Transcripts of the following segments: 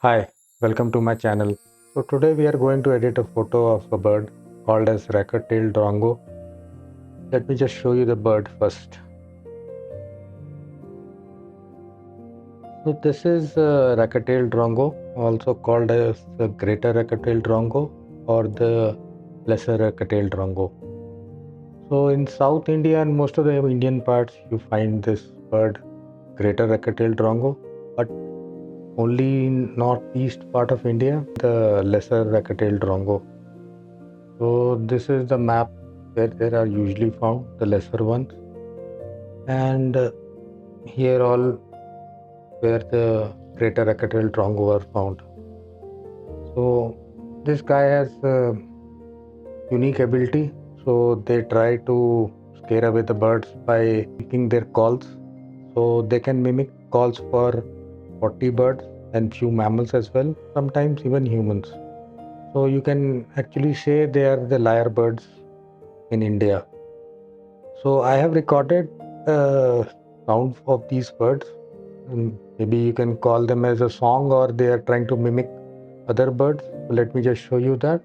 Hi, welcome to my channel. So today we are going to edit a photo of a bird called as Racket-Tailed Drongo. Let me just show you the bird first. So this is Racket-Tailed Drongo, also called as the Greater Racket-Tailed Drongo or the Lesser Racket-Tailed Drongo. So in South India and most of the Indian parts you find this bird Greater Racket-Tailed Drongo, but only in northeast part of India the Lesser Racket-Tailed Drongo. So this is the map where they are usually found, the lesser ones, and here all where the greater Racket-Tailed Drongo are found. So this guy has a unique ability. So they try to scare away the birds by mimicking their calls. So they can mimic calls for 40 birds and few mammals as well, sometimes even humans. So you can actually say they are the lyrebirds in India. So I have recorded sound of these birds. Maybe you can call them as a song or they are trying to mimic other birds. So let me just show you that.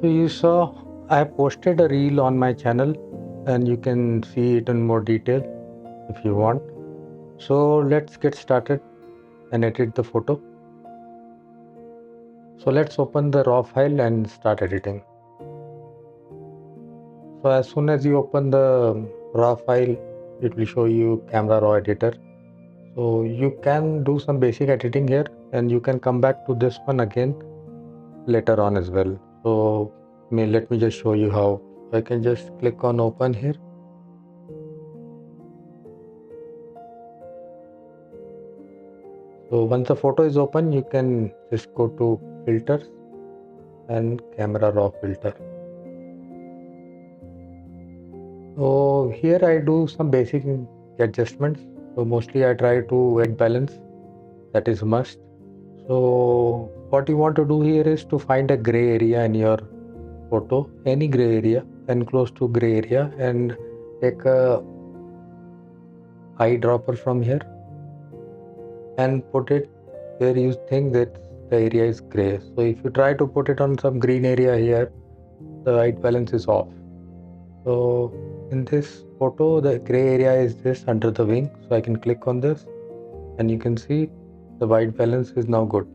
So you saw I have posted a reel on my channel and you can see it in more detail if you want. So let's get started and edit the photo. So let's open the raw file and start editing. So as soon as you open the raw file, it will show you camera raw editor. So you can do some basic editing here and you can come back to this one again later on as well. So let me just show you how. I can just click on open here. So once the photo is open, you can just go to filters and camera raw filter. So here I do some basic adjustments. So mostly I try to white balance, that is must. So what you want to do here is to find a gray area in your photo, any gray area and close to gray area, and take a eyedropper from here and put it where you think that the area is gray. So if you try to put it on some green area here, the white balance is off. So in this photo the gray area is this under the wing, so I can click on this and you can see the white balance is now good.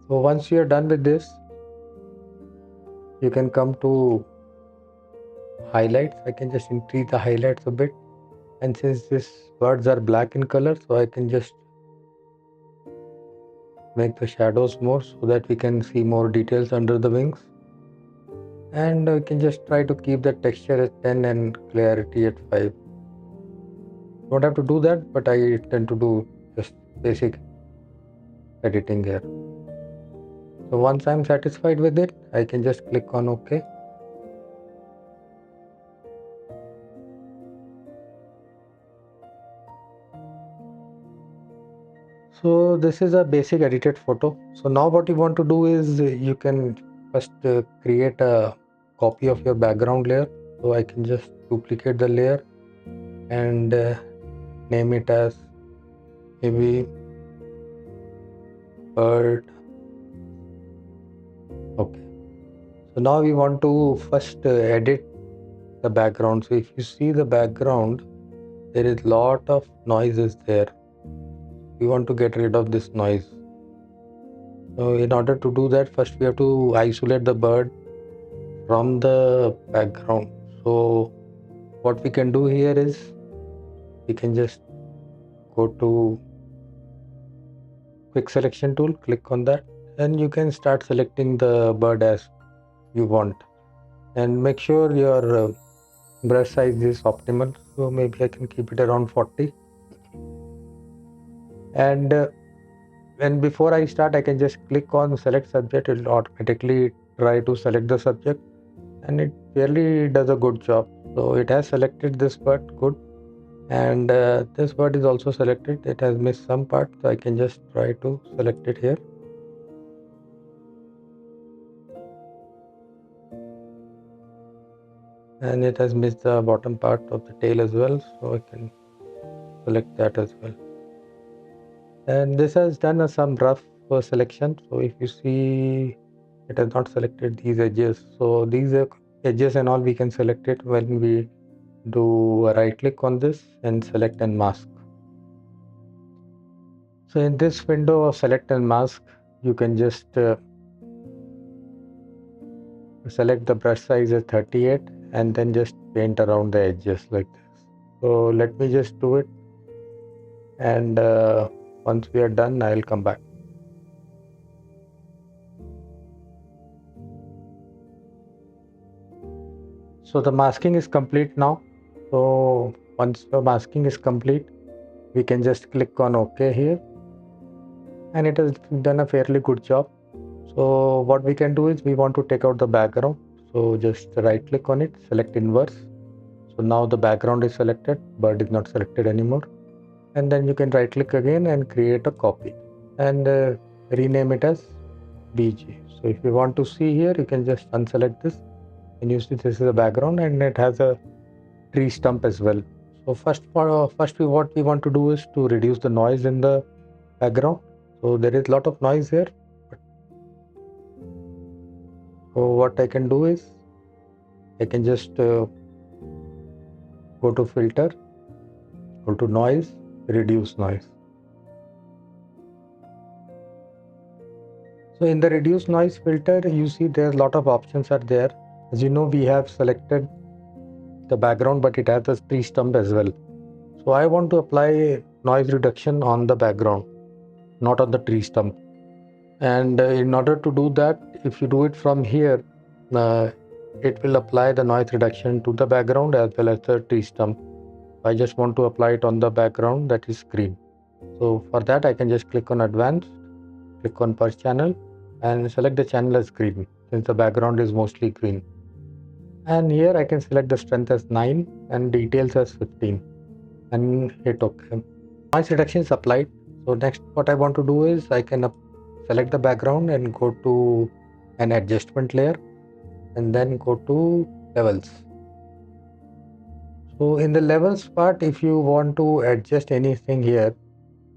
So once you are done with this, you can come to highlights. I can just increase the highlights a bit, and since these birds are black in color, so I can just make the shadows more so that we can see more details under the wings, and we can just try to keep the texture at 10 and clarity at 5. Don't have to do that, but I tend to do just basic editing here. So once I'm satisfied with it, I can just click on OK. So this is a basic edited photo. So now what you want to do is you can first create a copy of your background layer. So I can just duplicate the layer and name it as maybe bird. Okay. So now we want to first edit the background. So if you see the background, there is lot of noises there. We want to get rid of this noise. So in order to do that, first we have to isolate the bird from the background. So what we can do here is we can just go to quick selection tool, click on that, and you can start selecting the bird as you want, and make sure your brush size is optimal. So maybe I can keep it around 40, and before I start I can just click on select subject. It will automatically try to select the subject, and it really does a good job. So it has selected this bird good, and this bird is also selected. It has missed some part, so I can just try to select it here. and it has missed the bottom part of the tail as well, so I can select that as well. And this has done some rough selection. So if you see, it has not selected these edges. So these edges and all we can select it when we do a right click on this and select and mask. So in this window of select and mask, you can just select the brush size as 38 and then just paint around the edges like this. So let me just do it, and once we are done, I'll come back. So the masking is complete now. So once the masking is complete, we can just click on OK here, and it has done a fairly good job. So what we can do is we want to take out the background. So just right click on it, select inverse. So now the background is selected, but is not selected anymore. And then you can right click again and create a copy and rename it as BG. So if you want to see here, you can just unselect this and you see this is a background and it has a tree stump as well. So first what we want to do is to reduce the noise in the background. So there is a lot of noise here. So what I can do is I can just go to filter, go to noise, reduce noise. So in the reduce noise filter, you see there's a lot of options are there. As you know, we have selected the background, but it has a tree stump as well. So I want to apply noise reduction on the background, not on the tree stump. And in order to do that, if you do it from here, it will apply the noise reduction to the background as well as the tree stump. I just want to apply it on the background that is green. So for that, I can just click on advanced, click on per channel and select the channel as green since the background is mostly green. And here I can select the strength as 9 and details as 15 and hit OK. Noise reduction is applied. So next what I want to do is I can select the background and go to an adjustment layer and then go to levels. So in the levels part, if you want to adjust anything here,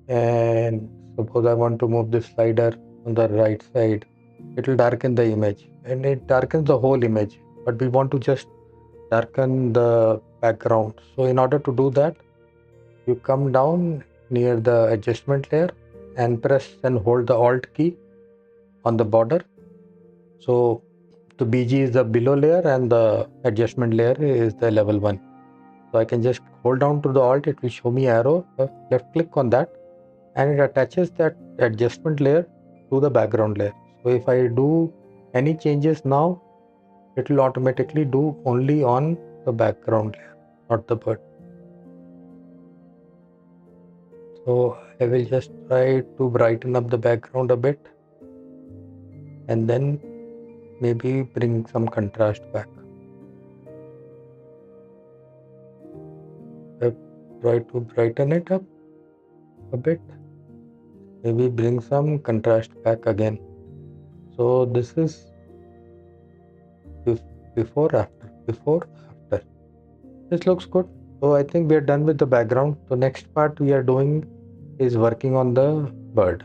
and suppose I want to move this slider on the right side, it will darken the image and it darkens the whole image, but we want to just darken the background. So in order to do that, you come down near the adjustment layer and press and hold the alt key on the border. So the BG is the below layer and the adjustment layer is the level 1. So I can just hold down to the alt, it will show me arrow, left click on that and it attaches that adjustment layer to the background layer. So if I do any changes now, it will automatically do only on the background layer, not the bird. So I will just try to brighten up the background a bit and then maybe bring some contrast back. I try to brighten it up a bit, maybe bring some contrast back again. So this is before after. This looks good. So I think we are done with the background. So next part we are doing is working on the bird.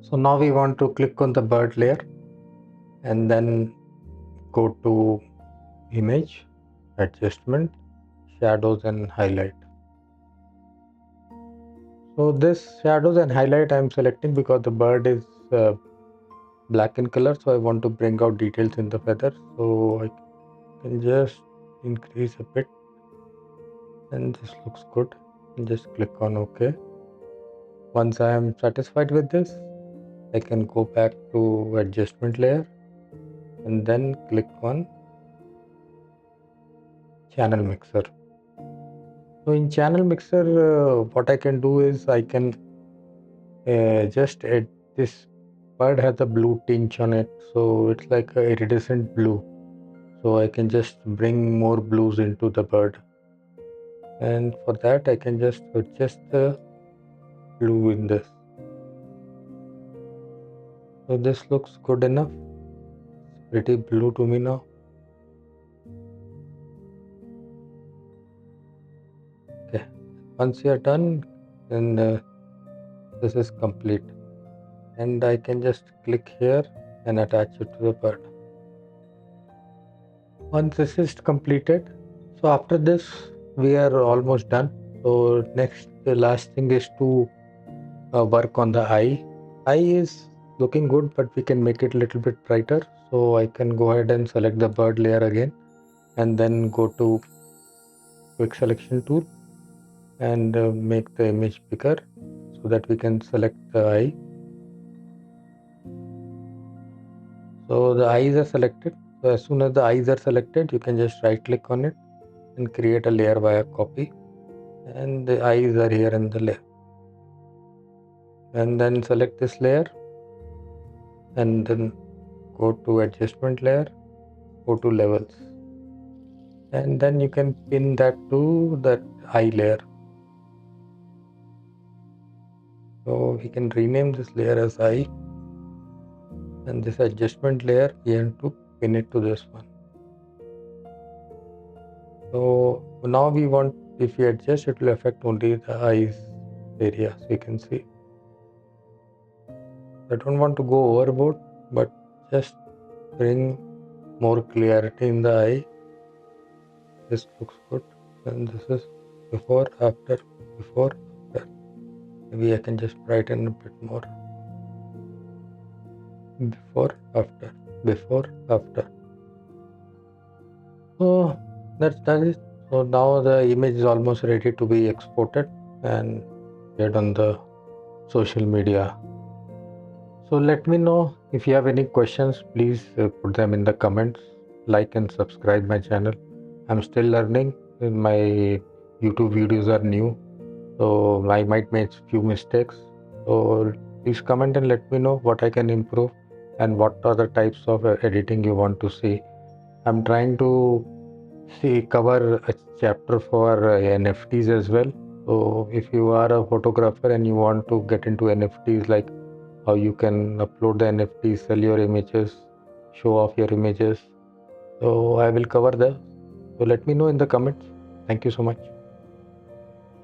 So now we want to click on the bird layer and then go to image, adjustment, shadows and highlight. So this shadows and highlight I am selecting because the bird is black in color, so I want to bring out details in the feather. So I can just increase a bit and this looks good. And just click on OK. Once I am satisfied with this, I can go back to adjustment layer and then click on channel mixer. So in channel mixer, what I can do is I can just add this bird has a blue tinge on it, so it's like a iridescent blue. So I can just bring more blues into the bird, and for that I can just adjust the blue in this. So this looks good enough. It's pretty blue to me now. Once you're done, then this is complete, and I can just click here and attach it to the bird. Once this is completed, so after this we are almost done. So next, the last thing is to work on the eye. Eye is looking good, but we can make it a little bit brighter. So I can go ahead and select the bird layer again, and then go to quick selection tool and make the image bigger so that we can select the eye. So the eyes are selected. So as soon as the eyes are selected, you can just right click on it and create a layer via copy, and the eyes are here in the layer. And then select this layer and then go to adjustment layer, go to levels, and then you can pin that to that eye layer. So we can rename this layer as eye, and this adjustment layer we have to pin it to this one. So now we want, if we adjust, it will affect only the eyes area. So you can see I don't want to go overboard, but just bring more clarity in the eye. This looks good, and this is before, after, before, after. Maybe I can just brighten a bit more. Before, after, before, after. So that's it. So now the image is almost ready to be exported and shared on the social media. So let me know if you have any questions. Please put them in the comments. Like and subscribe my channel. I'm still learning. My YouTube videos are new, so I might make few mistakes. So please comment and let me know what I can improve and what other types of editing you want to see. I'm trying to cover a chapter for NFTs as well. So if you are a photographer and you want to get into NFTs, like how you can upload the NFTs, sell your images, show off your images, so I will cover that. So let me know in the comments. Thank you so much.